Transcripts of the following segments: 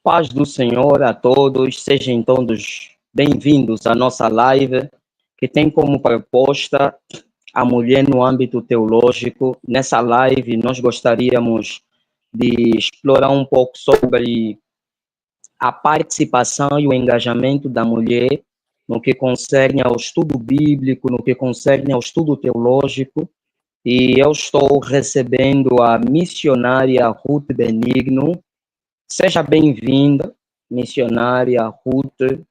Paz do Senhor a todos, sejam todos bem-vindos à nossa live, que tem como proposta a mulher no âmbito teológico. Nessa live, nós gostaríamos de explorar um pouco sobre a participação e o engajamento da mulher no que concerne ao estudo bíblico, no que concerne ao estudo teológico. E eu estou recebendo a missionária Ruth Benigno. Seja bem-vinda, missionária Ruth.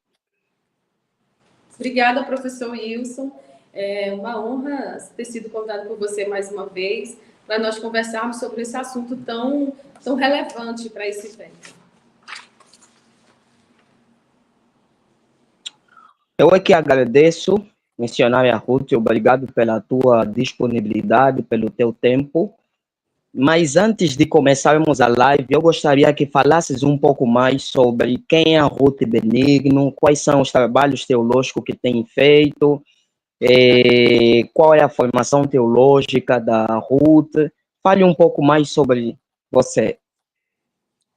Obrigada, professor Wilson. É uma honra ter sido convidado por você mais uma vez para nós conversarmos sobre esse assunto tão relevante para esse tempo. Eu é que agradeço, missionária Ruth, obrigado pela tua disponibilidade, pelo teu tempo. Mas antes de começarmos a live, eu gostaria que falasses um pouco mais sobre quem é a Ruth Benigno, quais são os trabalhos teológicos que tem feito, qual é a formação teológica da Ruth. Fale um pouco mais sobre você.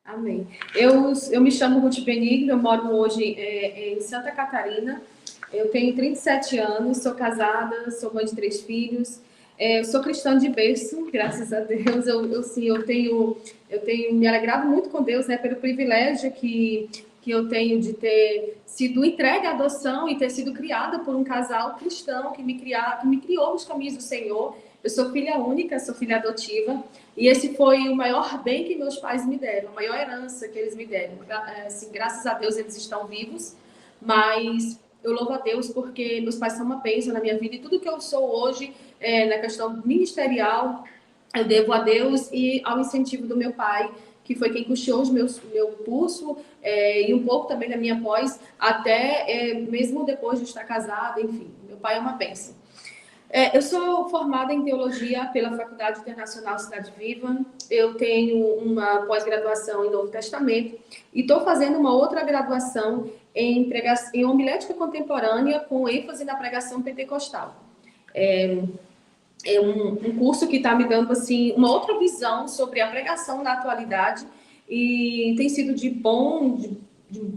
Amém. Eu me chamo Ruth Benigno, eu moro hoje em Santa Catarina. Eu tenho 37 anos, sou casada, sou mãe de 3 filhos. Sou cristã de berço, graças a Deus. Eu tenho me alegrado muito com Deus, né, pelo privilégio que eu tenho de ter sido entregue à adoção e ter sido criada por um casal cristão que me criou nos caminhos do Senhor. Eu sou filha única, sou filha adotiva, e esse foi o maior bem que meus pais me deram, a maior herança que eles me deram. Assim, graças a Deus eles estão vivos, mas eu louvo a Deus porque meus pais são uma bênção na minha vida, e tudo que eu sou hoje, na questão ministerial, eu devo a Deus e ao incentivo do meu pai, que foi quem custeou meu curso e um pouco também da minha pós, até mesmo depois de estar casada, enfim, meu pai é uma bênção. Eu sou formada em teologia pela Faculdade Internacional Cidade Viva. Eu tenho uma pós-graduação em Novo Testamento e estou fazendo uma outra graduação em homilética contemporânea com ênfase na pregação pentecostal. É um curso que está me dando assim uma outra visão sobre a pregação na atualidade e tem sido de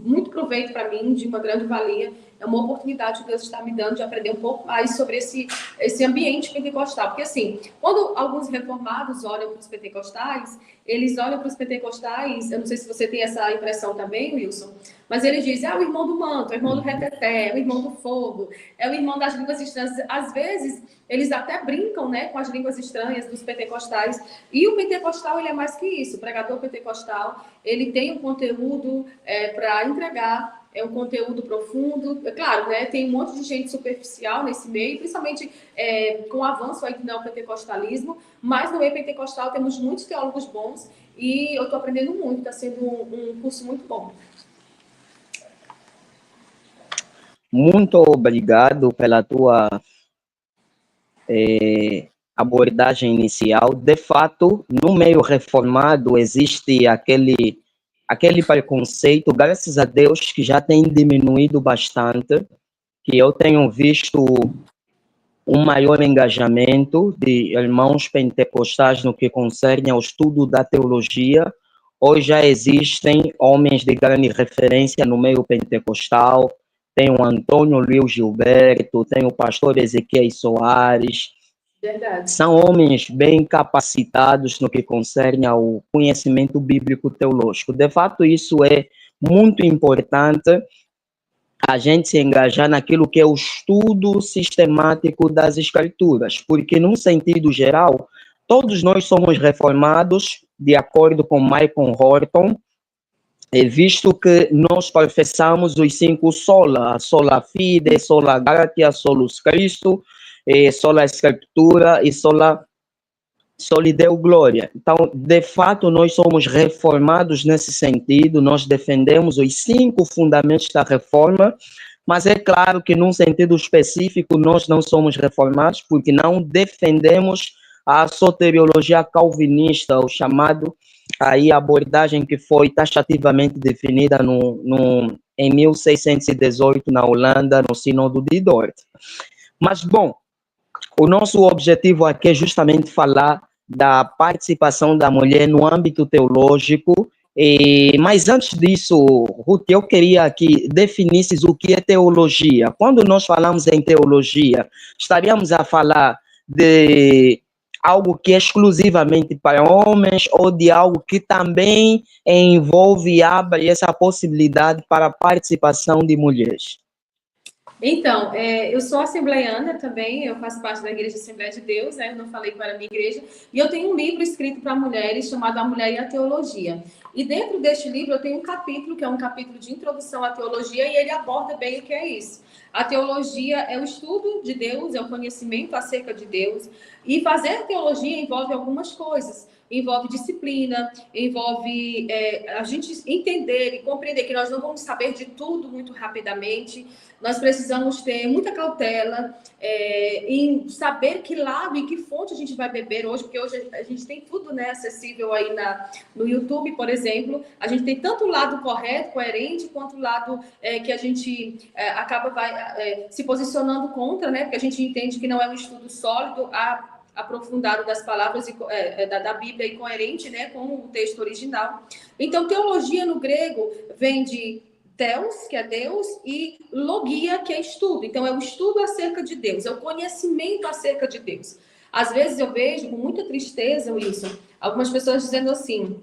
muito proveito para mim, de uma grande valia. É uma oportunidade que Deus está me dando de aprender um pouco mais sobre esse ambiente pentecostal. Porque, assim, quando alguns reformados olham para os pentecostais, eles olham para os pentecostais, eu não sei se você tem essa impressão também, Wilson, mas eles dizem, o irmão do manto, o irmão do reteté, é o irmão do fogo, é o irmão das línguas estranhas. Às vezes, eles até brincam, né, com as línguas estranhas dos pentecostais. E o pentecostal, ele é mais que isso. O pregador pentecostal, ele tem um conteúdo para entregar, é um conteúdo profundo. É claro, né, tem um monte de gente superficial nesse meio, principalmente com o avanço aí do neopentecostalismo, mas no meio pentecostal temos muitos teólogos bons e eu estou aprendendo muito, está sendo um curso muito bom. Muito obrigado pela tua abordagem inicial. De fato, no meio reformado existe aquele preconceito, graças a Deus, que já tem diminuído bastante, que eu tenho visto um maior engajamento de irmãos pentecostais no que concerne ao estudo da teologia. Hoje já existem homens de grande referência no meio pentecostal. Tem o Antônio Luiz Gilberto, tem o pastor Ezequiel Soares. Verdade. São homens bem capacitados no que concerne ao conhecimento bíblico teológico. De fato, isso é muito importante, a gente se engajar naquilo que é o estudo sistemático das Escrituras, porque, num sentido geral, todos nós somos reformados, de acordo com Michael Horton, visto que nós professamos os 5 sola fide, sola gratia, solus Christo, sola Escritura e sola Deo Glória. Então, de fato, nós somos reformados nesse sentido, nós defendemos os 5 fundamentos da reforma, mas é claro que, num sentido específico, nós não somos reformados porque não defendemos a soteriologia calvinista, o chamado aí a abordagem que foi taxativamente definida em 1618 na Holanda, no Sínodo de Dort. Mas, bom, o nosso objetivo aqui é justamente falar da participação da mulher no âmbito teológico Mas antes disso, Ruth, eu queria que definisses o que é teologia. Quando nós falamos em teologia, estaríamos a falar de algo que é exclusivamente para homens ou de algo que também envolve e abre essa possibilidade para a participação de mulheres? Então, eu sou assembleiana também, eu faço parte da Igreja Assembleia de Deus, né? Eu não falei qual era a minha igreja, e eu tenho um livro escrito para mulheres chamado A Mulher e a Teologia. E dentro deste livro eu tenho um capítulo, que é um capítulo de introdução à teologia, e ele aborda bem o que é isso. A teologia é o estudo de Deus, é o conhecimento acerca de Deus, e fazer teologia envolve algumas coisas. Envolve disciplina, envolve a gente entender e compreender que nós não vamos saber de tudo muito rapidamente. Nós precisamos ter muita cautela em saber que lado e que fonte a gente vai beber hoje, porque hoje a gente tem tudo, né, acessível aí no YouTube, por exemplo. A gente tem tanto o lado correto, coerente, quanto o lado que a gente se posicionando contra, né, porque a gente entende que não é um estudo sólido, aprofundado das palavras da Bíblia e coerente, né, com o texto original. Então, teologia no grego vem de Theos, que é Deus, e logia, que é estudo. Então, é o estudo acerca de Deus, é o conhecimento acerca de Deus. Às vezes eu vejo com muita tristeza isso, algumas pessoas dizendo assim: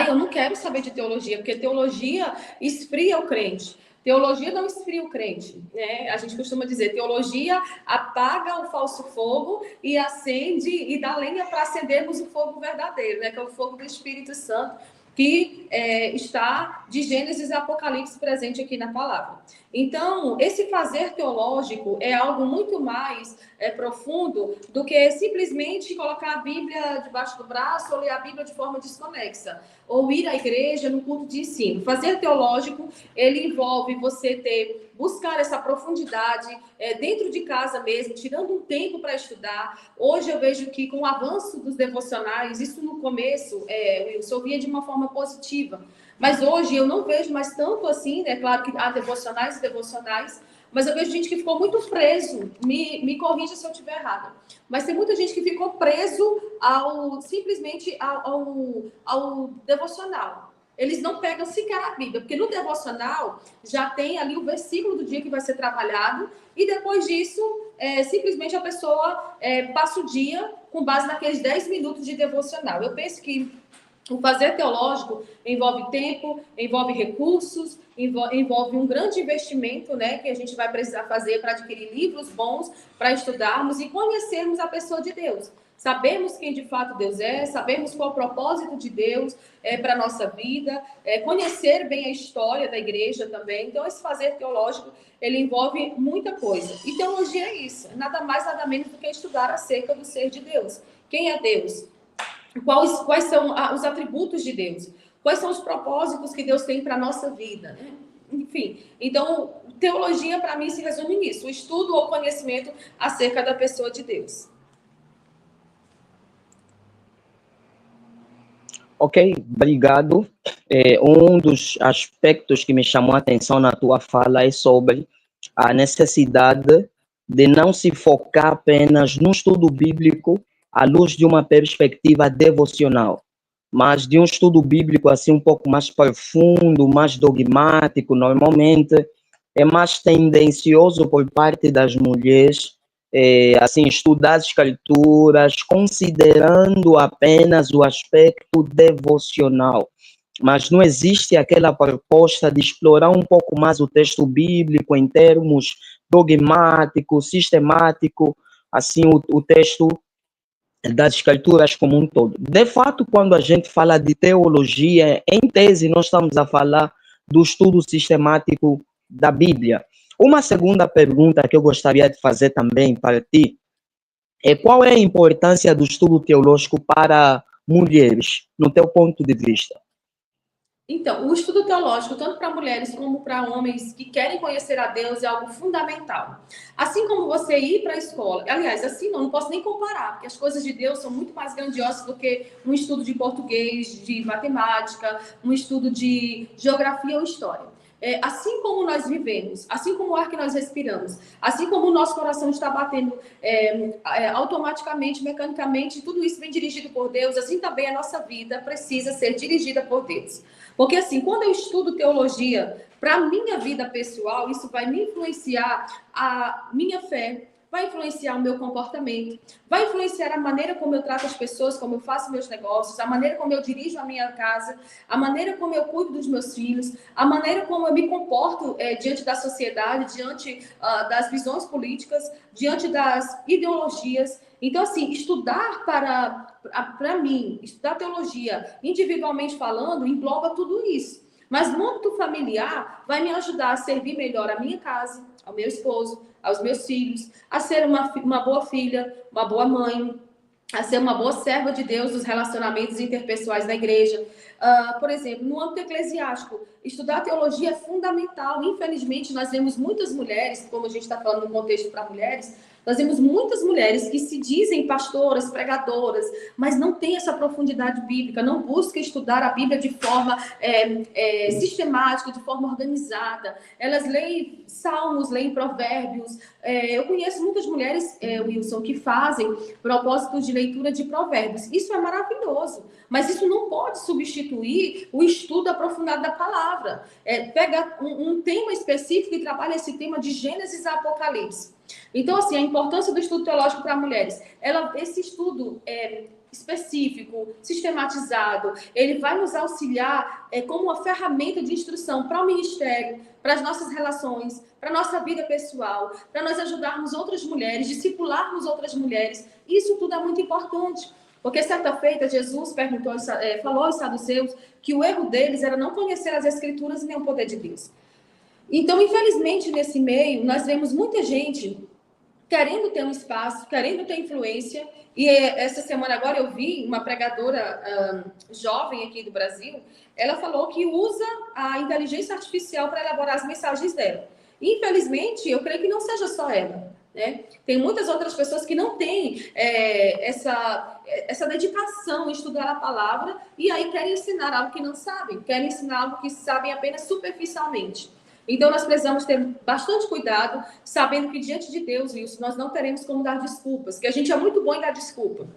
eu não quero saber de teologia, porque teologia esfria o crente. Teologia não esfria o crente, né? A gente costuma dizer, teologia apaga o falso fogo e acende e dá lenha para acendermos o fogo verdadeiro, né? Que é o fogo do Espírito Santo, que está de Gênesis e Apocalipse presente aqui na palavra. Então, esse fazer teológico é algo muito mais profundo do que simplesmente colocar a Bíblia debaixo do braço ou ler a Bíblia de forma desconexa, ou ir à igreja no culto de ensino. Fazer teológico, ele envolve você buscar essa profundidade dentro de casa mesmo, tirando um tempo para estudar. Hoje eu vejo que com o avanço dos devocionais, isso no começo, eu via de uma forma positiva, mas hoje eu não vejo mais tanto assim, né? Claro que há devocionais e devocionais, mas eu vejo gente que ficou muito preso, me corrija se eu estiver errada, mas tem muita gente que ficou preso simplesmente ao devocional. Eles não pegam sequer a Bíblia, porque no devocional já tem ali o versículo do dia que vai ser trabalhado, e depois disso, simplesmente a pessoa passa o dia com base naqueles 10 minutos de devocional. Eu penso que o fazer teológico envolve tempo, envolve recursos, envolve um grande investimento, né, que a gente vai precisar fazer para adquirir livros bons, para estudarmos e conhecermos a pessoa de Deus. Sabermos quem de fato Deus é, sabermos qual é o propósito de Deus para a nossa vida, conhecer bem a história da igreja também. Então, esse fazer teológico, ele envolve muita coisa. E teologia é isso, nada mais, nada menos do que estudar acerca do ser de Deus. Quem é Deus? Quais são os atributos de Deus? Quais são os propósitos que Deus tem para a nossa vida? Né? Enfim, então, teologia para mim se resume nisso, o estudo ou conhecimento acerca da pessoa de Deus. Ok, obrigado. Um dos aspectos que me chamou a atenção na tua fala é sobre a necessidade de não se focar apenas no estudo bíblico à luz de uma perspectiva devocional, mas de um estudo bíblico assim um pouco mais profundo, mais dogmático. Normalmente é mais tendencioso por parte das mulheres assim, estudar as escrituras considerando apenas o aspecto devocional, mas não existe aquela proposta de explorar um pouco mais o texto bíblico em termos dogmático, sistemático, assim, o texto das escrituras como um todo. De fato, quando a gente fala de teologia, em tese, nós estamos a falar do estudo sistemático da Bíblia. Uma segunda pergunta que eu gostaria de fazer também para ti é qual é a importância do estudo teológico para mulheres, no teu ponto de vista? Então, o estudo teológico, tanto para mulheres como para homens que querem conhecer a Deus, é algo fundamental. Assim como você ir para a escola, aliás, assim não posso nem comparar, porque as coisas de Deus são muito mais grandiosas do que um estudo de português, de matemática, um estudo de geografia ou história. assim como nós vivemos, assim como o ar que nós respiramos, assim como o nosso coração está batendo automaticamente, mecanicamente, tudo isso vem dirigido por Deus, assim também a nossa vida precisa ser dirigida por Deus. Porque assim, quando eu estudo teologia para a minha vida pessoal, isso vai me influenciar a minha fé, vai influenciar o meu comportamento, vai influenciar a maneira como eu trato as pessoas, como eu faço meus negócios, a maneira como eu dirijo a minha casa, a maneira como eu cuido dos meus filhos, a maneira como eu me comporto diante da sociedade, diante das visões políticas, diante das ideologias. Então, assim, estudar para mim, estudar teologia, individualmente falando, engloba tudo isso. Mas no âmbito familiar, vai me ajudar a servir melhor a minha casa, ao meu esposo, aos meus filhos, a ser uma boa filha, uma boa mãe, a ser uma boa serva de Deus nos relacionamentos interpessoais na igreja. Por exemplo, no âmbito eclesiástico, estudar teologia é fundamental. Infelizmente, nós vemos muitas mulheres, como a gente está falando no contexto para mulheres, nós vemos muitas mulheres que se dizem pastoras, pregadoras, mas não têm essa profundidade bíblica, não buscam estudar a Bíblia de forma sistemática, de forma organizada. Elas leem salmos, leem provérbios. Eu conheço muitas mulheres, Wilson, que fazem propósitos de leitura de provérbios. Isso é maravilhoso, mas isso não pode substituir o estudo aprofundado da palavra. Pega um tema específico e trabalha esse tema de Gênesis a Apocalipse. Então, assim, a importância do estudo teológico para mulheres, esse estudo específico, sistematizado, ele vai nos auxiliar como uma ferramenta de instrução para o ministério, para as nossas relações, para a nossa vida pessoal, para nós ajudarmos outras mulheres, discipularmos outras mulheres. Isso tudo é muito importante. Porque certa feita, Jesus falou aos saduceus que o erro deles era não conhecer as Escrituras e nem o poder de Deus. Então, infelizmente, nesse meio, nós vemos muita gente querendo ter um espaço, querendo ter influência. E essa semana agora eu vi uma pregadora jovem aqui do Brasil, ela falou que usa a inteligência artificial para elaborar as mensagens dela. Infelizmente, eu creio que não seja só ela. Né? Tem muitas outras pessoas que não têm essa dedicação em estudar a palavra e aí querem ensinar algo que não sabem, querem ensinar algo que sabem apenas superficialmente. Então, nós precisamos ter bastante cuidado, sabendo que diante de Deus, Wilson, nós não teremos como dar desculpas, que a gente é muito bom em dar desculpa.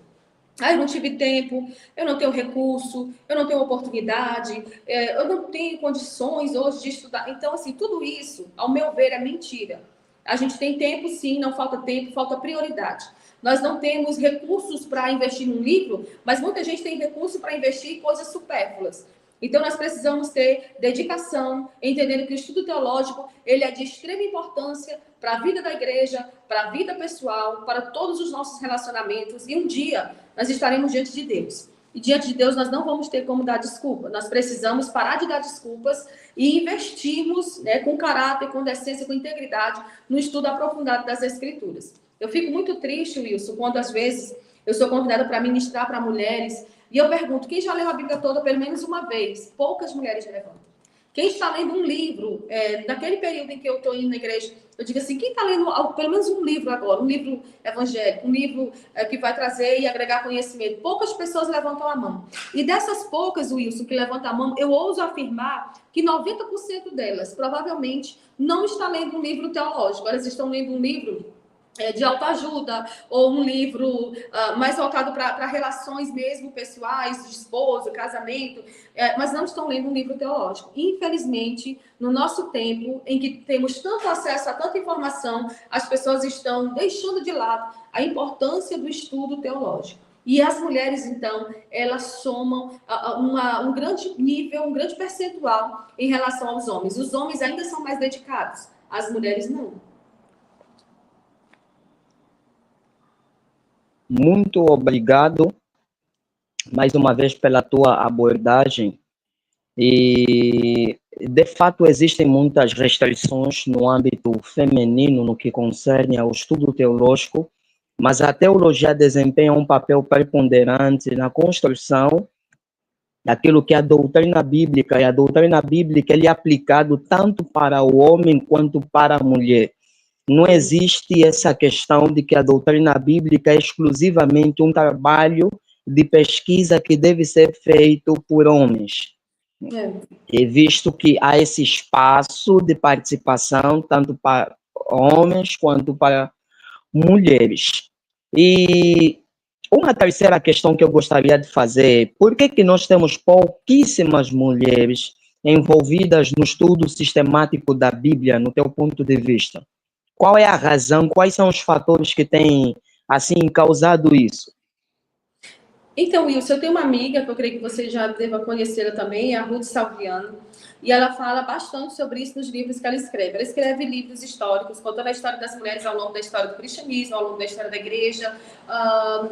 Eu não tive tempo, eu não tenho recurso, eu não tenho oportunidade, eu não tenho condições hoje de estudar. Então, assim, tudo isso, ao meu ver, é mentira. A gente tem tempo, sim, não falta tempo, falta prioridade. Nós não temos recursos para investir num livro, mas muita gente tem recurso para investir em coisas supérfluas. Então, nós precisamos ter dedicação, entendendo que o estudo teológico ele é de extrema importância para a vida da igreja, para a vida pessoal, para todos os nossos relacionamentos. E um dia nós estaremos diante de Deus. E diante de Deus nós não vamos ter como dar desculpa. Nós precisamos parar de dar desculpas e investirmos com caráter, com decência, com integridade no estudo aprofundado das Escrituras. Eu fico muito triste, Wilson, quando às vezes eu sou convidada para ministrar para mulheres e eu pergunto, quem já leu a Bíblia toda pelo menos uma vez? Poucas mulheres levantam. Quem está lendo um livro, naquele período em que eu estou indo na igreja, eu digo assim, quem está lendo pelo menos um livro agora, um livro evangélico, um livro que vai trazer e agregar conhecimento? Poucas pessoas levantam a mão. E dessas poucas, Wilson, que levantam a mão, eu ouso afirmar que 90% delas provavelmente não está lendo um livro teológico, elas estão lendo um livro de autoajuda, ou um livro mais voltado para relações mesmo pessoais, de esposo, casamento, mas não estão lendo um livro teológico. Infelizmente, no nosso tempo, em que temos tanto acesso a tanta informação, as pessoas estão deixando de lado a importância do estudo teológico. E as mulheres, então, elas somam um grande nível, um grande percentual em relação aos homens. Os homens ainda são mais dedicados, as mulheres não. Muito obrigado, mais uma vez, pela tua abordagem. E, de fato, existem muitas restrições no âmbito feminino no que concerne ao estudo teológico, mas a teologia desempenha um papel preponderante na construção daquilo que é a doutrina bíblica, e a doutrina bíblica ele é aplicado tanto para o homem quanto para a mulher. Não existe essa questão de que a doutrina bíblica é exclusivamente um trabalho de pesquisa que deve ser feito por homens. E visto que há esse espaço de participação, tanto para homens quanto para mulheres. E uma terceira questão que eu gostaria de fazer é por que nós temos pouquíssimas mulheres envolvidas no estudo sistemático da Bíblia, no teu ponto de vista? Qual é a razão, quais são os fatores que têm, assim, causado isso? Então, Wilson, eu tenho uma amiga que eu creio que você já deva conhecê-la também, é a Ruth Salviano, e ela fala bastante sobre isso nos livros que ela escreve. Ela escreve livros históricos, contando a história das mulheres ao longo da história do cristianismo, ao longo da história da igreja,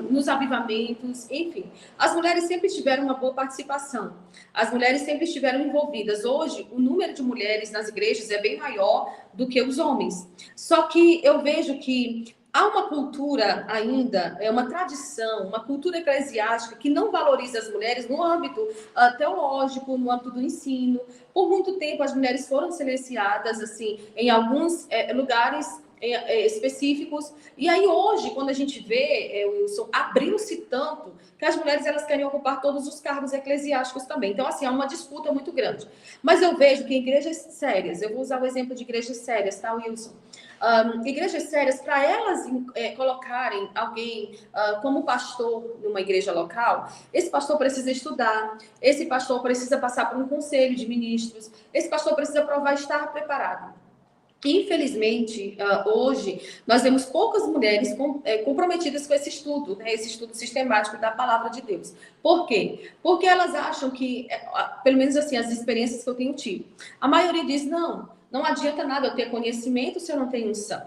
nos avivamentos, enfim. As mulheres sempre tiveram uma boa participação, as mulheres sempre estiveram envolvidas. Hoje, o número de mulheres nas igrejas é bem maior do que os homens. Só que eu vejo que há uma cultura ainda, é uma tradição, uma cultura eclesiástica que não valoriza as mulheres no âmbito teológico, no âmbito do ensino. Por muito tempo, as mulheres foram silenciadas, assim, em alguns lugares específicos. E aí, hoje, quando a gente vê, Wilson, abriu-se tanto que as mulheres elas querem ocupar todos os cargos eclesiásticos também. Então, assim, há uma disputa muito grande. Mas eu vejo que em igrejas sérias, eu vou usar o exemplo de igrejas sérias, tá, Wilson? Igrejas sérias, para elas colocarem alguém como pastor numa igreja local, esse pastor precisa estudar, esse pastor precisa passar por um conselho de ministros, esse pastor precisa provar estar preparado. Infelizmente, hoje, nós vemos poucas mulheres comprometidas com esse estudo, né, esse estudo sistemático da palavra de Deus. Por quê? Porque elas acham que, pelo menos assim, as experiências que eu tenho tido, a maioria diz, não adianta nada eu ter conhecimento se eu não tenho unção.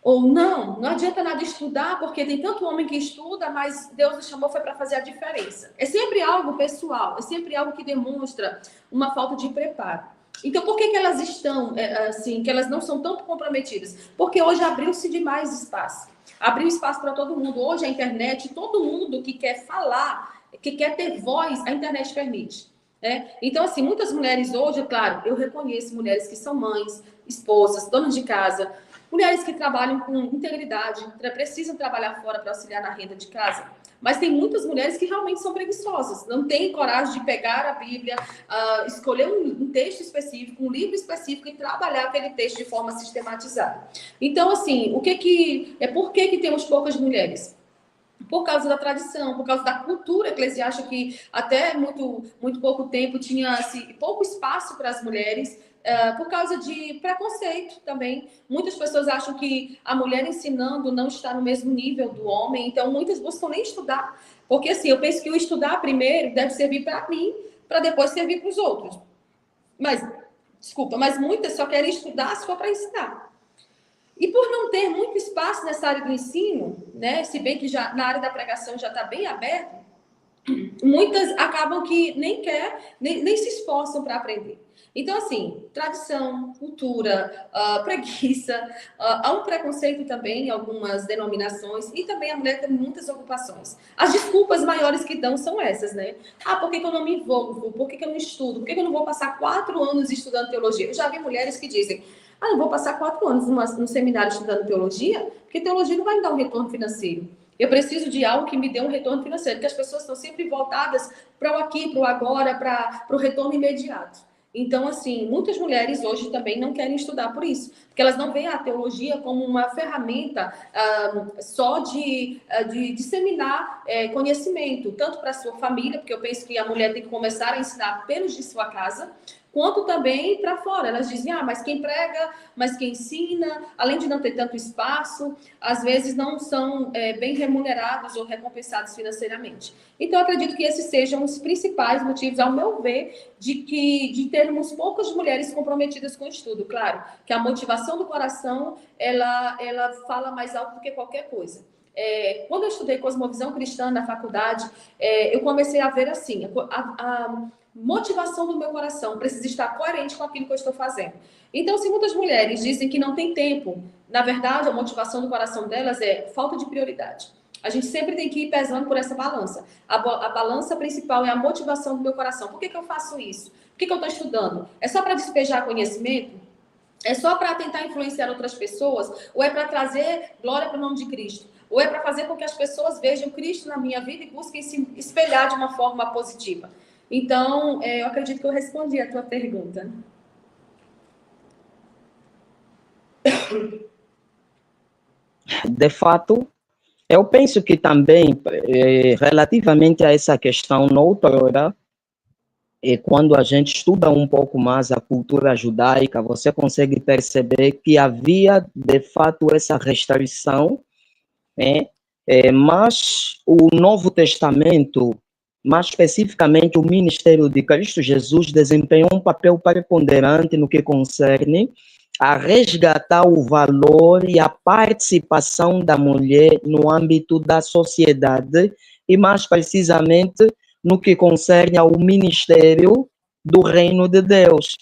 Ou não adianta nada estudar, porque tem tanto homem que estuda, mas Deus nos chamou foi para fazer a diferença. É sempre algo pessoal, é sempre algo que demonstra uma falta de preparo. Então, por que elas estão, assim, que elas não são tão comprometidas? Porque hoje abriu-se demais espaço. Abriu espaço para todo mundo. Hoje a internet, todo mundo que quer falar, que quer ter voz, a internet permite. Então, assim, muitas mulheres hoje, claro, eu reconheço mulheres que são mães, esposas, donas de casa, mulheres que trabalham com integridade, precisam trabalhar fora para auxiliar na renda de casa. Mas tem muitas mulheres que realmente são preguiçosas, não têm coragem de pegar a Bíblia, escolher um texto específico, um livro específico e trabalhar aquele texto de forma sistematizada. Então, assim, por que temos poucas mulheres? Por causa da tradição, por causa da cultura eclesiástica, que até muito pouco tempo tinha pouco espaço para as mulheres, por causa de preconceito também. Muitas pessoas acham que a mulher ensinando não está no mesmo nível do homem, então muitas buscam nem estudar, porque assim, eu penso que o estudar primeiro deve servir para mim, para depois servir para os outros. Mas muitas só querem estudar se for para ensinar. E por não ter muito espaço nessa área do ensino, né, se bem que já na área da pregação já está bem aberto, muitas acabam que nem se esforçam para aprender. Então, assim, tradição, cultura, preguiça, há um preconceito também em algumas denominações, e também a mulher tem muitas ocupações. As desculpas maiores que dão são essas, né? Por que eu não me envolvo? Por que eu não estudo? Por que eu não vou passar 4 anos estudando teologia? Eu já vi mulheres que dizem, não vou passar 4 anos num seminário estudando teologia, porque teologia não vai me dar um retorno financeiro. Eu preciso de algo que me dê um retorno financeiro, porque as pessoas estão sempre voltadas para o aqui, para o agora, para o retorno imediato. Então, assim, muitas mulheres hoje também não querem estudar por isso, porque elas não veem a teologia como uma ferramenta só de disseminar conhecimento, tanto para a sua família, porque eu penso que a mulher tem que começar a ensinar pelos de sua casa, quanto também para fora. Elas dizem, mas quem prega, mas quem ensina, além de não ter tanto espaço, às vezes não são bem remunerados ou recompensados financeiramente. Então, eu acredito que esses sejam os principais motivos, ao meu ver, de termos poucas mulheres comprometidas com o estudo. Claro, que a motivação do coração, ela fala mais alto do que qualquer coisa. Quando eu estudei cosmovisão cristã na faculdade, eu comecei a ver assim, a motivação do meu coração precisa estar coerente com aquilo que eu estou fazendo. Então, se muitas mulheres dizem que não tem tempo, na verdade, a motivação do coração delas é falta de prioridade. A gente sempre tem que ir pesando por essa balança. A balança principal é a motivação do meu coração. Por que eu faço isso? Por que eu estou estudando? É só para despejar conhecimento? É só para tentar influenciar outras pessoas? Ou é para trazer glória para o nome de Cristo? Ou é para fazer com que as pessoas vejam Cristo na minha vida e busquem se espelhar de uma forma positiva? Então, eu acredito que eu respondi a tua pergunta. De fato, eu penso que também, relativamente a essa questão, noutrora, quando a gente estuda um pouco mais a cultura judaica, você consegue perceber que havia, de fato, essa restrição, né? Mas o Novo Testamento, mais especificamente o ministério de Cristo Jesus, desempenhou um papel preponderante no que concerne a resgatar o valor e a participação da mulher no âmbito da sociedade e, mais precisamente, no que concerne ao ministério do reino de Deus.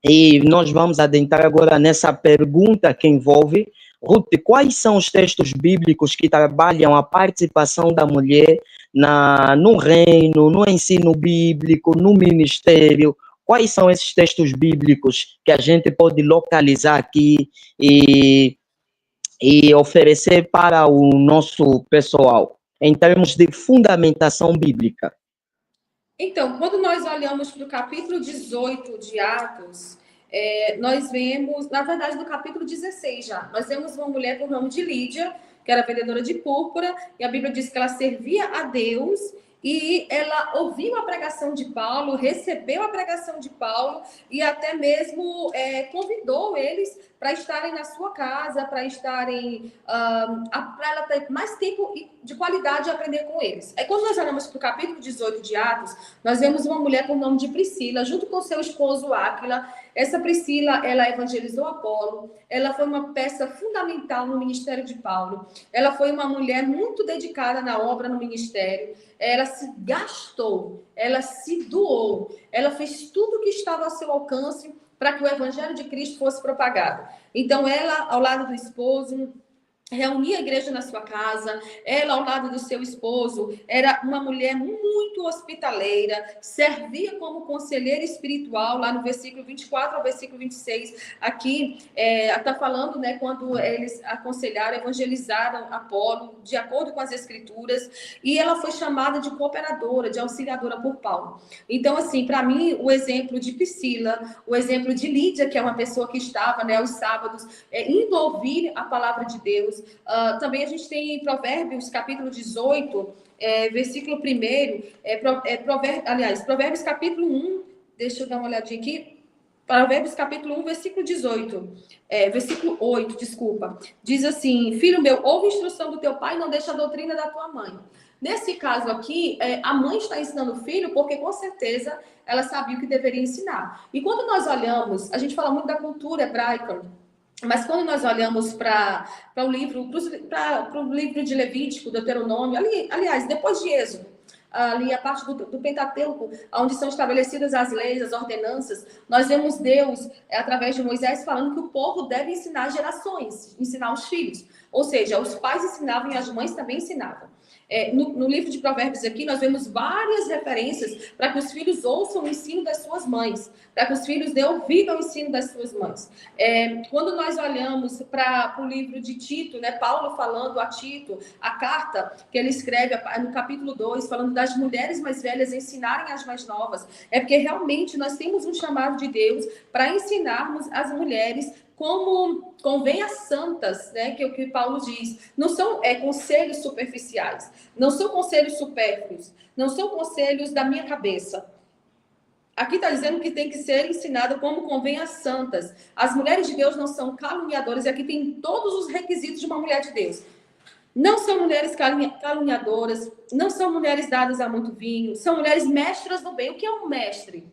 E nós vamos adentrar agora nessa pergunta que envolve, Ruth, quais são os textos bíblicos que trabalham a participação da mulher no reino, no ensino bíblico, no ministério? Quais são esses textos bíblicos que a gente pode localizar aqui e oferecer para o nosso pessoal, em termos de fundamentação bíblica? Então, quando nós olhamos para o capítulo 18 de Atos, nós vemos, na verdade, no capítulo 16 já, nós vemos uma mulher por nome de Lídia, que era vendedora de púrpura, e a Bíblia diz que ela servia a Deus, e ela ouviu a pregação de Paulo, recebeu a pregação de Paulo, e até mesmo convidou eles para estarem na sua casa, para estarem, para ela ter mais tempo de qualidade de aprender com eles. Aí quando nós olhamos para o capítulo 18 de Atos, nós vemos uma mulher por nome de Priscila, junto com seu esposo Áquila. Essa Priscila, ela evangelizou Apolo, ela foi uma peça fundamental no ministério de Paulo, ela foi uma mulher muito dedicada na obra, no ministério, ela se gastou, ela se doou, ela fez tudo o que estava ao seu alcance para que o evangelho de Cristo fosse propagado. Então, ela, ao lado do esposo, reunia a igreja na sua casa, ela ao lado do seu esposo, era uma mulher muito hospitaleira, servia como conselheira espiritual, lá no versículo 24 ao versículo 26, aqui está falando, né, quando eles aconselharam, evangelizaram Apolo, de acordo com as escrituras, e ela foi chamada de cooperadora, de auxiliadora por Paulo. Então, assim, para mim, o exemplo de Priscila, o exemplo de Lídia, que é uma pessoa que estava, né, aos sábados, indo ouvir a palavra de Deus. Também a gente tem em Provérbios, capítulo 18, versículo 1, Provérbios capítulo 1, deixa eu dar uma olhadinha aqui, Provérbios capítulo 1, versículo 18, versículo 8, desculpa, diz assim: filho meu, ouve a instrução do teu pai, não deixa a doutrina da tua mãe. Nesse caso aqui, a mãe está ensinando o filho porque, com certeza, ela sabia o que deveria ensinar. E quando nós olhamos, a gente fala muito da cultura hebraica, mas quando nós olhamos para o livro de Levítico, Deuteronômio, aliás, depois de Êxodo, ali a parte do Pentateuco, onde são estabelecidas as leis, as ordenanças, nós vemos Deus, através de Moisés, falando que o povo deve ensinar gerações, ensinar os filhos. Ou seja, os pais ensinavam e as mães também ensinavam. No livro de Provérbios aqui, nós vemos várias referências para que os filhos ouçam o ensino das suas mães, para que os filhos dêem ouvido ao ensino das suas mães. Quando nós olhamos para o livro de Tito, né, Paulo falando a Tito, a carta que ele escreve no capítulo 2, falando das mulheres mais velhas ensinarem as mais novas, porque realmente nós temos um chamado de Deus para ensinarmos as mulheres como convém às santas, né, que é o que Paulo diz. Não são conselhos superficiais, não são conselhos supérfluos, não são conselhos da minha cabeça. Aqui está dizendo que tem que ser ensinado como convém às santas. As mulheres de Deus não são caluniadoras, e aqui tem todos os requisitos de uma mulher de Deus. Não são mulheres caluniadoras, não são mulheres dadas a muito vinho, são mulheres mestras do bem. O que é um mestre?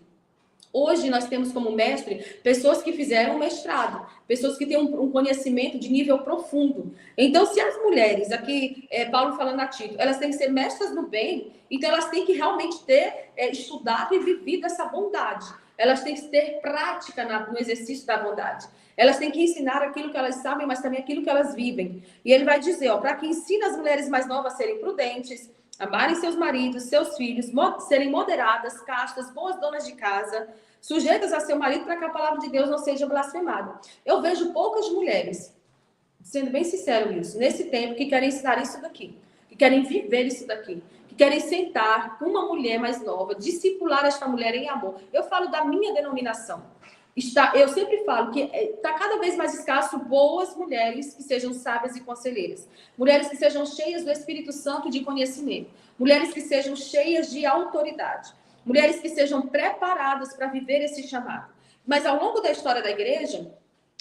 Hoje nós temos como mestre pessoas que fizeram mestrado, pessoas que têm um conhecimento de nível profundo. Então, se as mulheres, aqui Paulo falando a Tito, elas têm que ser mestras no bem, então elas têm que realmente ter estudado e vivido essa bondade. Elas têm que ter prática no exercício da bondade. Elas têm que ensinar aquilo que elas sabem, mas também aquilo que elas vivem. E ele vai dizer, para que ensine as mulheres mais novas a serem prudentes, amarem seus maridos, seus filhos, serem moderadas, castas, boas donas de casa, sujeitas a seu marido, para que a palavra de Deus não seja blasfemada. Eu vejo poucas mulheres, sendo bem sincero, Wilson, nesse tempo, que querem ensinar isso daqui. Que querem viver isso daqui, que querem sentar com uma mulher mais nova, discipular esta mulher em amor. Eu falo da minha denominação. Eu sempre falo que está cada vez mais escasso boas mulheres que sejam sábias e conselheiras. Mulheres que sejam cheias do Espírito Santo e de conhecimento. Mulheres que sejam cheias de autoridade. Mulheres que sejam preparadas para viver esse chamado. Mas ao longo da história da igreja,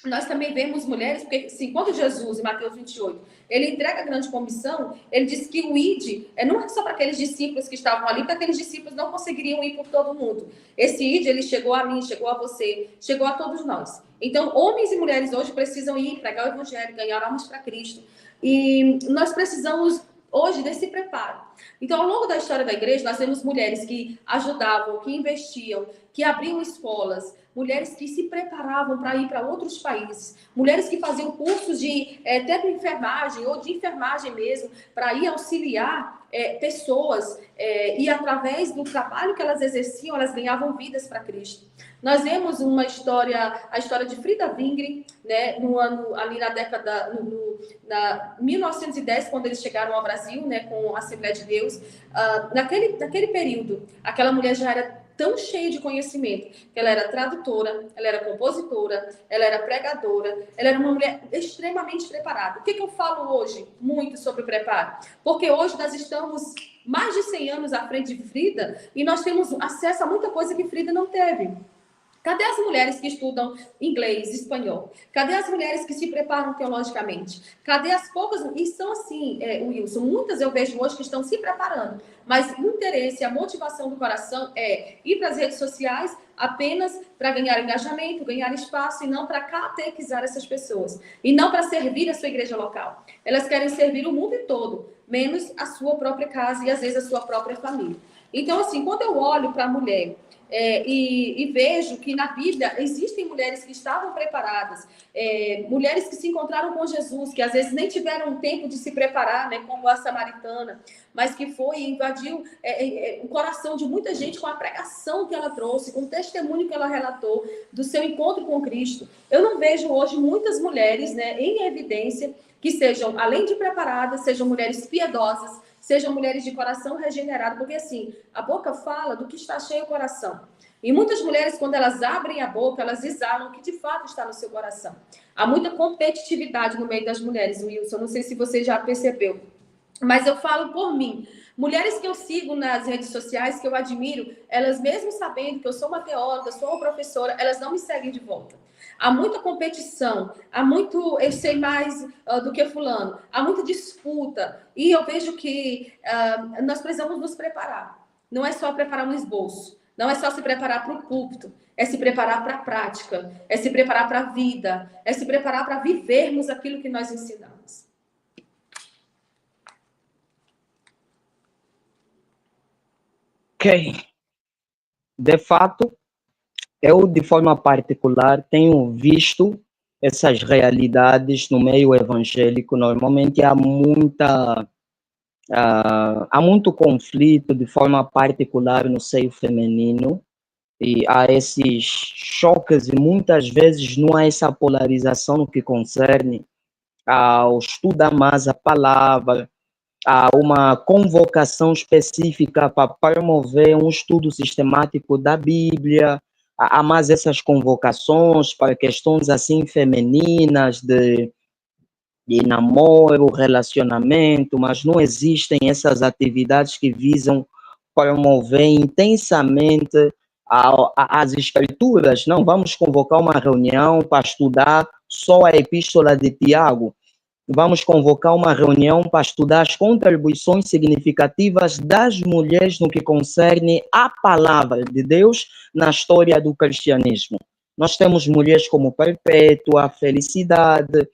nós também vemos mulheres, porque assim, quando Jesus, em Mateus 28, ele entrega a grande comissão, ele diz que o ID não é só para aqueles discípulos que estavam ali, porque aqueles discípulos não conseguiriam ir por todo mundo. Esse ID, ele chegou a mim, chegou a você, chegou a todos nós. Então, homens e mulheres hoje precisam ir pregar o evangelho, ganhar almas para Cristo. E nós precisamos hoje desse preparo. Então, ao longo da história da igreja, nós temos mulheres que ajudavam, que investiam, que abriam escolas, mulheres que se preparavam para ir para outros países, mulheres que faziam cursos de enfermagem ou de enfermagem mesmo, para ir auxiliar pessoas e através do trabalho que elas exerciam, elas ganhavam vidas para Cristo. Nós vemos a história de Frida Wingren, né, no ano, ali na década, na 1910, quando eles chegaram ao Brasil, né, com a Assembleia de Deus. Naquele período, aquela mulher já era tão cheia de conhecimento, que ela era tradutora, ela era compositora, ela era pregadora, ela era uma mulher extremamente preparada. O que eu falo hoje muito sobre o preparo? Porque hoje nós estamos mais de 100 anos à frente de Frida e nós temos acesso a muita coisa que Frida não teve. Cadê as mulheres que estudam inglês, espanhol? Cadê as mulheres que se preparam teologicamente? Cadê as poucas? E são assim, Wilson, muitas eu vejo hoje que estão se preparando, mas o interesse, a motivação do coração é ir para as redes sociais apenas para ganhar engajamento, ganhar espaço, e não para catequizar essas pessoas. E não para servir a sua igreja local. Elas querem servir o mundo todo, menos a sua própria casa e às vezes a sua própria família. Então, assim, quando eu olho para a mulher e vejo que na Bíblia existem mulheres que estavam preparadas, mulheres que se encontraram com Jesus, que às vezes nem tiveram tempo de se preparar, né, como a samaritana, mas que foi e invadiu o coração de muita gente com a pregação que ela trouxe, com o testemunho que ela relatou do seu encontro com Cristo. Eu não vejo hoje muitas mulheres, né, em evidência que sejam, além de preparadas, sejam mulheres piedosas, sejam mulheres de coração regenerado, porque assim, a boca fala do que está cheio o coração. E muitas mulheres, quando elas abrem a boca, elas exalam o que de fato está no seu coração. Há muita competitividade no meio das mulheres, Wilson, não sei se você já percebeu, mas eu falo por mim. Mulheres que eu sigo nas redes sociais, que eu admiro, elas mesmo sabendo que eu sou uma teóloga, sou uma professora, elas não me seguem de volta. Há muita competição, há muito eu sei mais do que fulano, há muita disputa. E eu vejo que nós precisamos nos preparar. Não é só preparar um esboço, não é só se preparar para o púlpito, é se preparar para a prática, é se preparar para a vida, é se preparar para vivermos aquilo que nós ensinamos. Ok. De fato, eu, de forma particular, tenho visto essas realidades no meio evangélico. Normalmente há muito conflito, de forma particular, no seio feminino, e há esses choques, e muitas vezes não há essa polarização no que concerne ao estudar mais a palavra, há uma convocação específica para promover um estudo sistemático da Bíblia, há mais essas convocações para questões assim femininas de namoro, relacionamento, mas não existem essas atividades que visam promover intensamente as escrituras. Não, vamos convocar uma reunião para estudar só a epístola de Tiago. Vamos convocar uma reunião para estudar as contribuições significativas das mulheres no que concerne a palavra de Deus na história do cristianismo. Nós temos mulheres como Perpétua, Felicidade,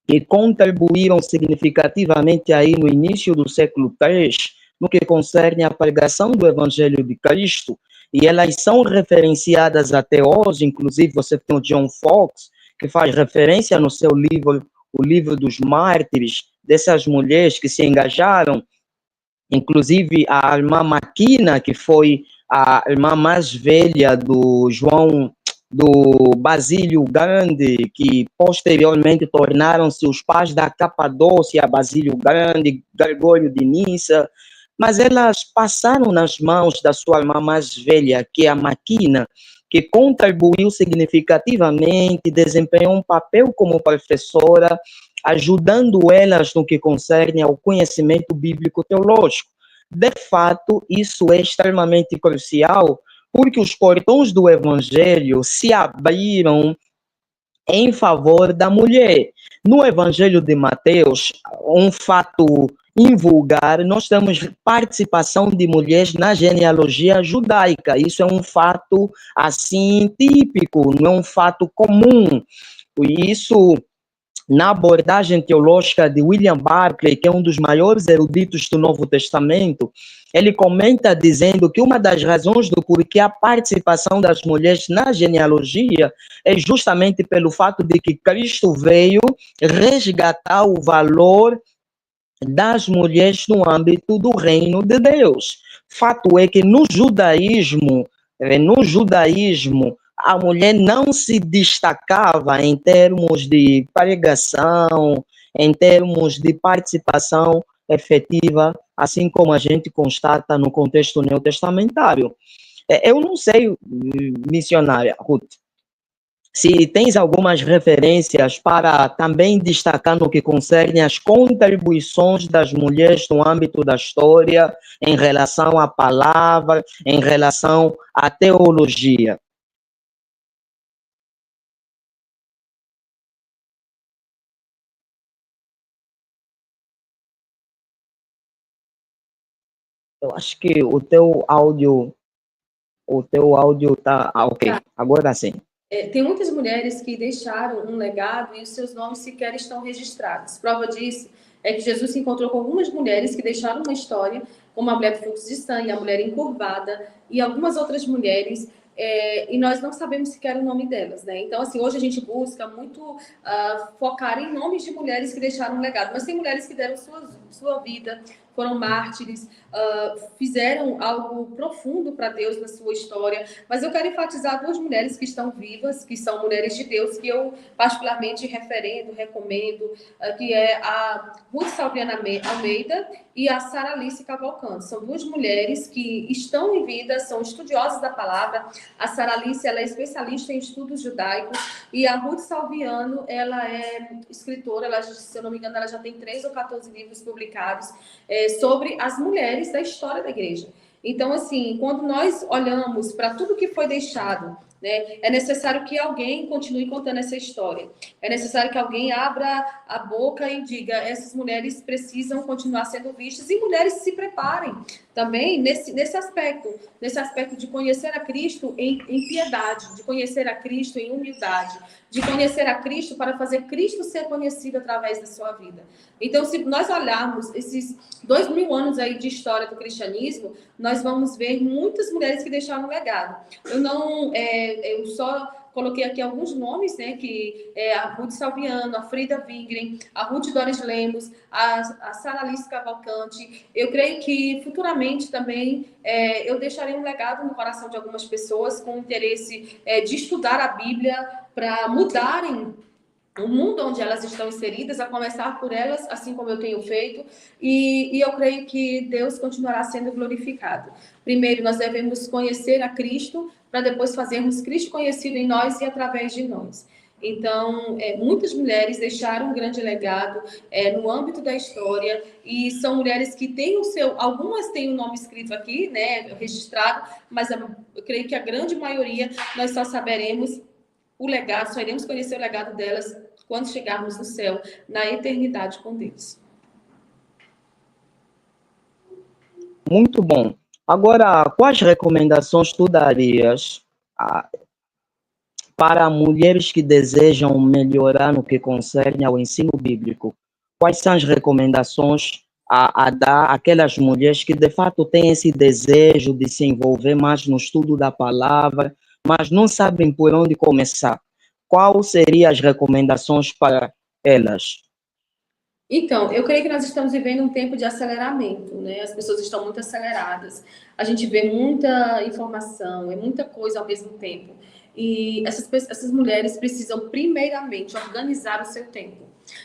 que contribuíram significativamente aí no início do século III, no que concerne a pregação do Evangelho de Cristo, e elas são referenciadas até hoje. Inclusive você tem o John Fox, que faz referência no seu livro, o livro dos mártires, dessas mulheres que se engajaram, inclusive a irmã Maquina, que foi a irmã mais velha do João do Basílio Grande, que posteriormente tornaram-se os pais da Capadócia, Basílio Grande, Gregório de Nissa, mas elas passaram nas mãos da sua irmã mais velha, que é a Maquina, que contribuiu significativamente, desempenhou um papel como professora, ajudando elas no que concerne ao conhecimento bíblico teológico. De fato, isso é extremamente crucial, porque os portões do evangelho se abriram em favor da mulher. No Evangelho de Mateus, um fato invulgar, nós temos participação de mulheres na genealogia judaica. Isso é um fato, assim, típico, não é um fato comum. E isso, na abordagem teológica de William Barclay, que é um dos maiores eruditos do Novo Testamento, ele comenta dizendo que uma das razões do porquê a participação das mulheres na genealogia é justamente pelo fato de que Cristo veio resgatar o valor das mulheres no âmbito do reino de Deus. Fato é que no judaísmo, a mulher não se destacava em termos de pregação, em termos de participação efetiva, assim como a gente constata no contexto neotestamentário. Eu não sei, missionária Ruth, se tens algumas referências para também destacar no que concerne as contribuições das mulheres no âmbito da história, em relação à palavra, em relação à teologia. Eu acho que o teu áudio tá, ok, agora sim. Tem muitas mulheres que deixaram um legado e os seus nomes sequer estão registrados. Prova disso é que Jesus se encontrou com algumas mulheres que deixaram uma história, como a mulher do fluxo de sangue, a mulher encurvada e algumas outras mulheres, e nós não sabemos sequer o nome delas, né? Então, assim, hoje a gente busca muito focar em nomes de mulheres que deixaram um legado, mas tem mulheres que deram sua vida, foram mártires, fizeram algo profundo para Deus na sua história. Mas eu quero enfatizar duas mulheres que estão vivas, que são mulheres de Deus, que eu particularmente recomendo, que é a Ruth Salviana Almeida e a Sara Alice Cavalcante. São duas mulheres que estão em vida, são estudiosas da palavra. A Sara Alice, ela é especialista em estudos judaicos e a Ruth Salviano, ela é escritora, ela, se eu não me engano, ela já tem 13 ou 14 livros publicados sobre as mulheres da história da igreja. Então, assim, quando nós olhamos para tudo que foi deixado, né, é necessário que alguém continue contando essa história. É necessário que alguém abra a boca e diga: essas mulheres precisam continuar sendo vistas, e mulheres se preparem também nesse aspecto de conhecer a Cristo em piedade, de conhecer a Cristo em humildade, de conhecer a Cristo para fazer Cristo ser conhecido através da sua vida. Então, se nós olharmos esses 2000 anos aí de história do cristianismo, nós vamos ver muitas mulheres que deixaram um legado. Eu só coloquei aqui alguns nomes, né, que é a Ruth Salviano, a Frida Wingren, a Ruth Doris Lemos, a Sara Alice Cavalcante. Eu creio que futuramente também eu deixarei um legado no coração de algumas pessoas com interesse de estudar a Bíblia para mudarem o mundo onde elas estão inseridas, a começar por elas, assim como eu tenho feito, e eu creio que Deus continuará sendo glorificado. Primeiro, nós devemos conhecer a Cristo, para depois fazermos Cristo conhecido em nós e através de nós. Então, muitas mulheres deixaram um grande legado no âmbito da história, e são mulheres que têm algumas têm o nome escrito aqui, né, registrado, mas eu creio que a grande maioria nós só saberemos o legado, só iremos conhecer o legado delas quando chegarmos no céu, na eternidade com Deus. Muito bom. Agora, quais recomendações tu darias para mulheres que desejam melhorar no que concerne ao ensino bíblico? Quais são as recomendações a dar àquelas mulheres que de fato têm esse desejo de se envolver mais no estudo da palavra, mas não sabem por onde começar? Quais seriam as recomendações para elas? Então, eu creio que nós estamos vivendo um tempo de aceleramento, né? As pessoas estão muito aceleradas. A gente vê muita informação, muita coisa ao mesmo tempo. E essas mulheres precisam, primeiramente, organizar o seu tempo.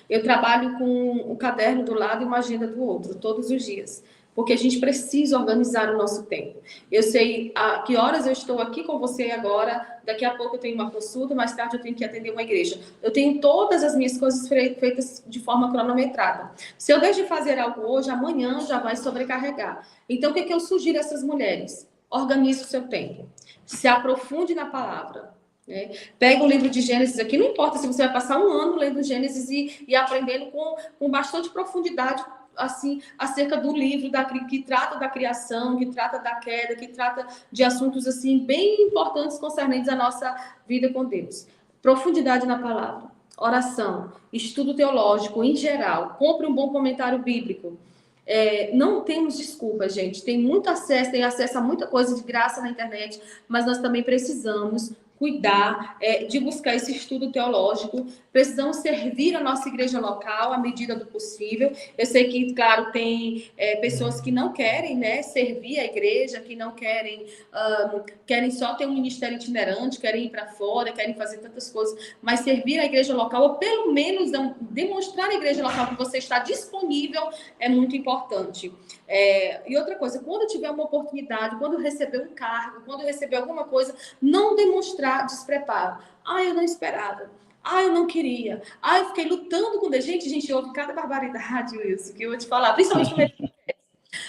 Eu trabalho com um caderno do lado e uma agenda do outro, todos os dias. Porque a gente precisa organizar o nosso tempo. Eu sei a que horas eu estou aqui com você agora, daqui a pouco eu tenho uma consulta, mais tarde eu tenho que atender uma igreja. Eu tenho todas as minhas coisas feitas de forma cronometrada. Se eu deixo de fazer algo hoje, amanhã já vai sobrecarregar. Então, o que eu sugiro a essas mulheres? Organize o seu tempo. Se aprofunde na palavra. Né? Pega o livro de Gênesis aqui, não importa se você vai passar um ano lendo Gênesis e aprendendo com bastante profundidade, assim, acerca do livro que trata da criação, que trata da queda, que trata de assuntos assim bem importantes concernentes à nossa vida com Deus. Profundidade na palavra, oração, estudo teológico em geral, compre um bom comentário bíblico. Não temos desculpa, gente. Tem acesso a muita coisa de graça na internet, mas nós também precisamos cuidar de buscar esse estudo teológico, precisamos servir a nossa igreja local à medida do possível. Eu sei que, claro, tem pessoas que não querem, né, servir a igreja, que não querem só ter um ministério itinerante, querem ir para fora, querem fazer tantas coisas, mas servir a igreja local, ou pelo menos demonstrar à igreja local que você está disponível, é muito importante. E outra coisa, quando tiver uma oportunidade, quando receber um cargo, quando receber alguma coisa, não demonstrar despreparo. Eu não esperava. Eu não queria. Eu fiquei lutando com Deus. Gente, ouve cada barbaridade isso que eu vou te falar, principalmente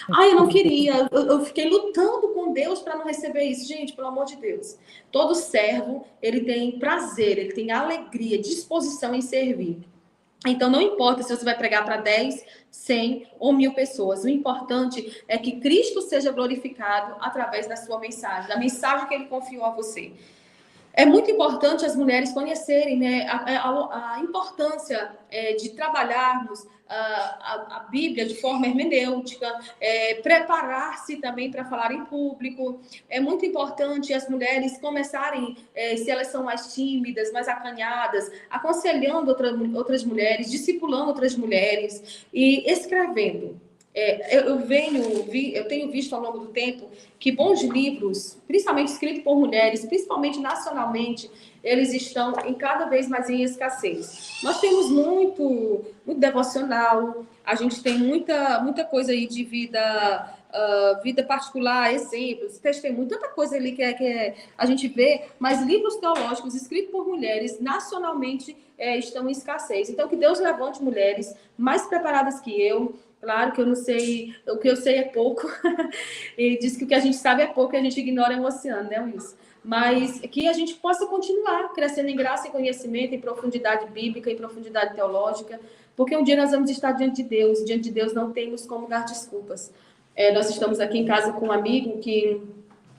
no eu não queria. Eu fiquei lutando com Deus para não receber isso. Gente, pelo amor de Deus. Todo servo, ele tem prazer, ele tem alegria, disposição em servir. Então, não importa se você vai pregar para 10, 100 ou 1000 pessoas. O importante é que Cristo seja glorificado através da sua mensagem, da mensagem que ele confiou a você. É muito importante as mulheres conhecerem, né, a importância de trabalharmos a Bíblia de forma hermenêutica, preparar-se também para falar em público. É muito importante as mulheres começarem, se elas são mais tímidas, mais acanhadas, aconselhando outras mulheres, discipulando outras mulheres e escrevendo. Eu tenho visto ao longo do tempo que bons livros, principalmente escritos por mulheres, principalmente nacionalmente, eles estão cada vez mais em escassez. Nós temos muito devocional, a gente tem muita coisa aí de vida particular, exemplos, testemunho, tanta coisa ali que a gente vê, mas livros teológicos escritos por mulheres nacionalmente estão em escassez. Então, que Deus levante mulheres mais preparadas que eu. Claro que eu não sei, o que eu sei é pouco, e diz que o que a gente sabe é pouco e a gente ignora é um oceano, né, Wilson? Mas que a gente possa continuar crescendo em graça e conhecimento, em profundidade bíblica, em profundidade teológica, porque um dia nós vamos estar diante de Deus não temos como dar desculpas. Nós estamos aqui em casa com um amigo que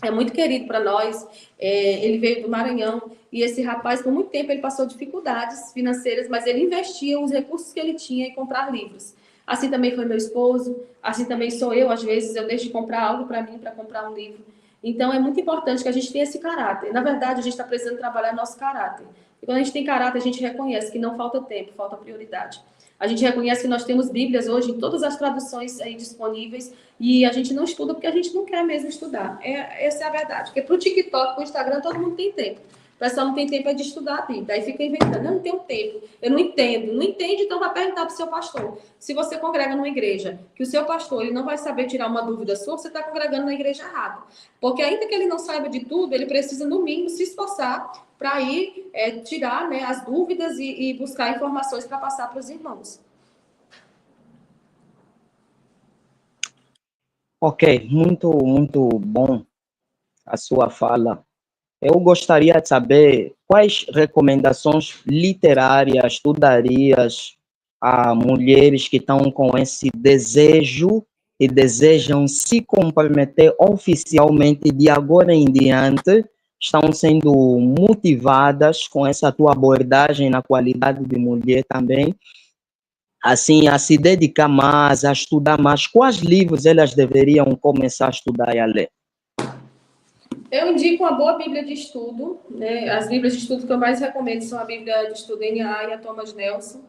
é muito querido para nós, ele veio do Maranhão, e esse rapaz, por muito tempo, ele passou dificuldades financeiras, mas ele investia os recursos que ele tinha em comprar livros. Assim também foi meu esposo, assim também sou eu, às vezes eu deixo de comprar algo para mim, para comprar um livro. Então, é muito importante que a gente tenha esse caráter. Na verdade, a gente está precisando trabalhar nosso caráter. E quando a gente tem caráter, a gente reconhece que não falta tempo, falta prioridade. A gente reconhece que nós temos Bíblias hoje em todas as traduções aí disponíveis e a gente não estuda porque a gente não quer mesmo estudar. Essa é a verdade. Porque para o TikTok, para o Instagram, todo mundo tem tempo. O pessoal não tem tempo de estudar a Bíblia. Aí fica inventando. Eu não tenho tempo. Eu não entendo. Não entende, então vai perguntar para o seu pastor. Se você congrega numa igreja que o seu pastor ele não vai saber tirar uma dúvida sua, você está congregando na igreja errada. Porque ainda que ele não saiba de tudo, ele precisa, no mínimo, se esforçar para ir tirar, né, as dúvidas e buscar informações para passar para os irmãos. Ok, muito, muito bom a sua fala. Eu gostaria de saber quais recomendações literárias tu darias a mulheres que estão com esse desejo e desejam se comprometer oficialmente de agora em diante, estão sendo motivadas com essa tua abordagem na qualidade de mulher também, assim, a se dedicar mais, a estudar mais. Quais livros elas deveriam começar a estudar e a ler? Eu indico uma boa Bíblia de estudo, né? As Bíblias de estudo que eu mais recomendo são a Bíblia de estudo NA e a Thomas Nelson.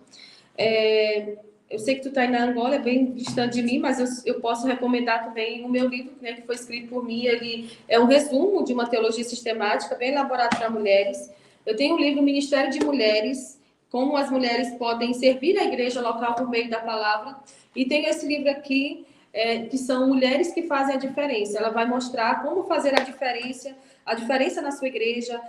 Eu sei que tu está aí na Angola, é bem distante de mim, mas eu posso recomendar também o meu livro, né, que foi escrito por mim. Ele é um resumo de uma teologia sistemática, bem elaborado para mulheres. Eu tenho um livro, Ministério de Mulheres, como as mulheres podem servir a igreja local por meio da palavra. E tenho esse livro aqui, que são Mulheres que Fazem a Diferença. Ela vai mostrar como fazer a diferença na sua igreja,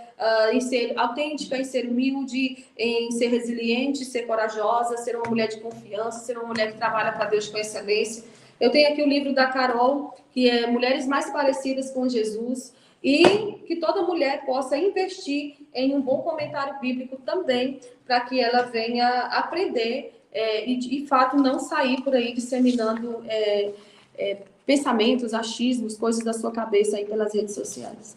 em ser autêntica, em ser humilde, em ser resiliente, ser corajosa, ser uma mulher de confiança, ser uma mulher que trabalha para Deus com excelência. Eu tenho aqui o livro da Carol, que é Mulheres Mais Parecidas com Jesus, e que toda mulher possa investir em um bom comentário bíblico também, para que ela venha aprender e, de fato, não sair por aí disseminando pensamentos, achismos, coisas da sua cabeça aí pelas redes sociais.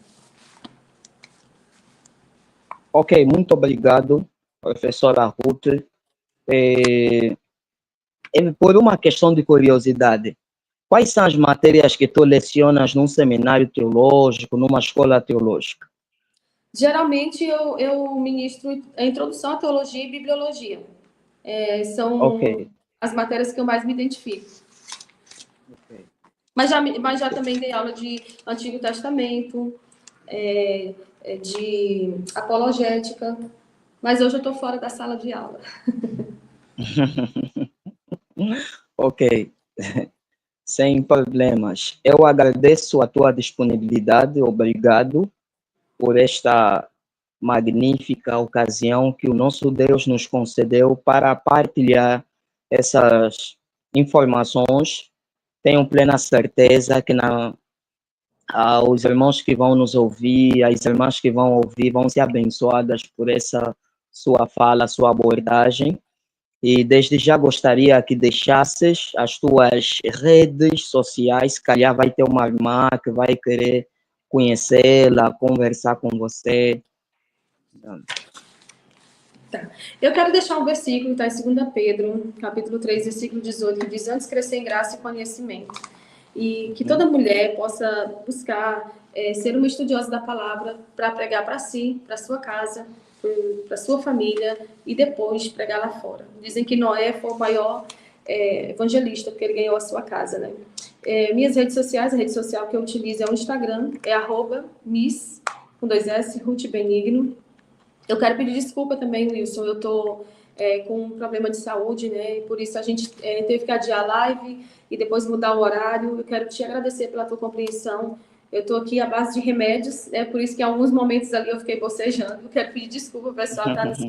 Ok, muito obrigado, professora Ruth. Por uma questão de curiosidade, quais são as matérias que tu lecionas num seminário teológico, numa escola teológica? Geralmente, eu ministro a introdução à teologia e bibliologia. São as matérias que eu mais me identifico. Okay. Mas já também dei aula de Antigo Testamento, de apologética, mas hoje eu estou fora da sala de aula. Ok, sem problemas. Eu agradeço a tua disponibilidade, obrigado por esta magnífica ocasião que o nosso Deus nos concedeu para partilhar essas informações. Tenho plena certeza que os irmãos que vão nos ouvir, as irmãs que vão ouvir, vão ser abençoadas por essa sua fala, sua abordagem. E desde já gostaria que deixasses as tuas redes sociais, se calhar vai ter uma irmã que vai querer conhecê-la, conversar com você. Tá. Eu quero deixar um versículo, está em 2 Pedro, capítulo 3, versículo 18, que diz: antes crescer em graça e conhecimento. E que toda mulher possa buscar ser uma estudiosa da palavra para pregar para si, para sua casa, para sua família e depois pregar lá fora. Dizem que Noé foi o maior evangelista, porque ele ganhou a sua casa, né? Minhas redes sociais, a rede social que eu utilizo é o Instagram, é @miss, com 2S, Ruth Benigno. Eu quero pedir desculpa também, Wilson, eu estou com um problema de saúde, né? E por isso a gente teve que adiar a live e depois mudar o horário. Eu quero te agradecer pela tua compreensão. Eu estou aqui à base de remédios, né? Por isso que em alguns momentos ali eu fiquei bocejando. Eu quero pedir desculpa, pessoal, tá nesse...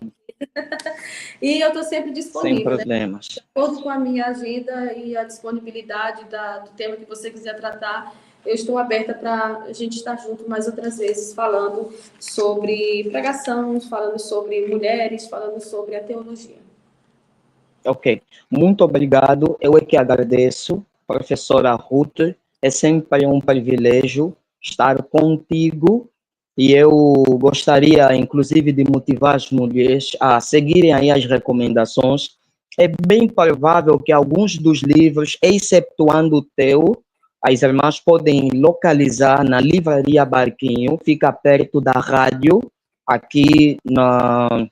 E eu estou sempre disponível. Sem problemas. Né? De acordo com a minha agenda e a disponibilidade do tema que você quiser tratar, eu estou aberta para a gente estar junto mais outras vezes, falando sobre pregação, falando sobre mulheres, falando sobre a teologia. Ok, muito obrigado. Eu é que agradeço, professora Ruth. É sempre um privilégio estar contigo e eu gostaria, inclusive, de motivar as mulheres a seguirem aí as recomendações. É bem provável que alguns dos livros, excetuando o teu, as irmãs podem localizar na Livraria Barquinho, fica perto da rádio, aqui no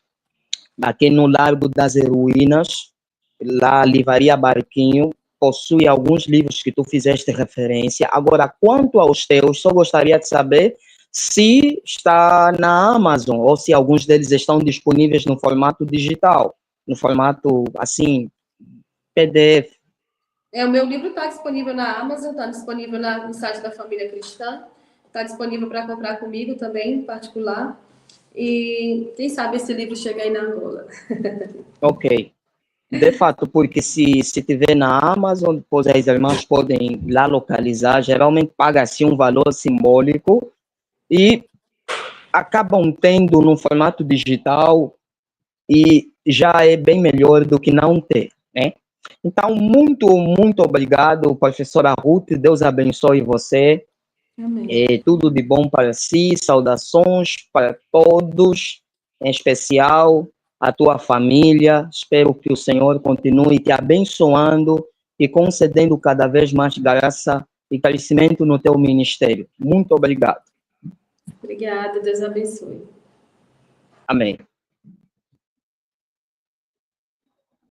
Largo das Heroínas. Lá, a Livraria Barquinho possui alguns livros que tu fizeste referência. Agora, quanto aos teus, só gostaria de saber se está na Amazon ou se alguns deles estão disponíveis no formato digital, no formato, assim, PDF. O meu livro está disponível na Amazon, está disponível no site da Família Cristã, está disponível para comprar comigo também, em particular. E quem sabe esse livro chega aí na Angola. Ok. De fato, porque se tiver na Amazon, depois as irmãs podem lá localizar, geralmente paga-se um valor simbólico e acabam tendo no formato digital e já é bem melhor do que não ter, né? Então, muito, muito obrigado, professora Ruth, Deus abençoe você. Amém. Tudo de bom para si, saudações para todos, em especial a tua família. Espero que o Senhor continue te abençoando e concedendo cada vez mais graça e crescimento no teu ministério. Muito obrigado. Obrigada, Deus abençoe. Amém.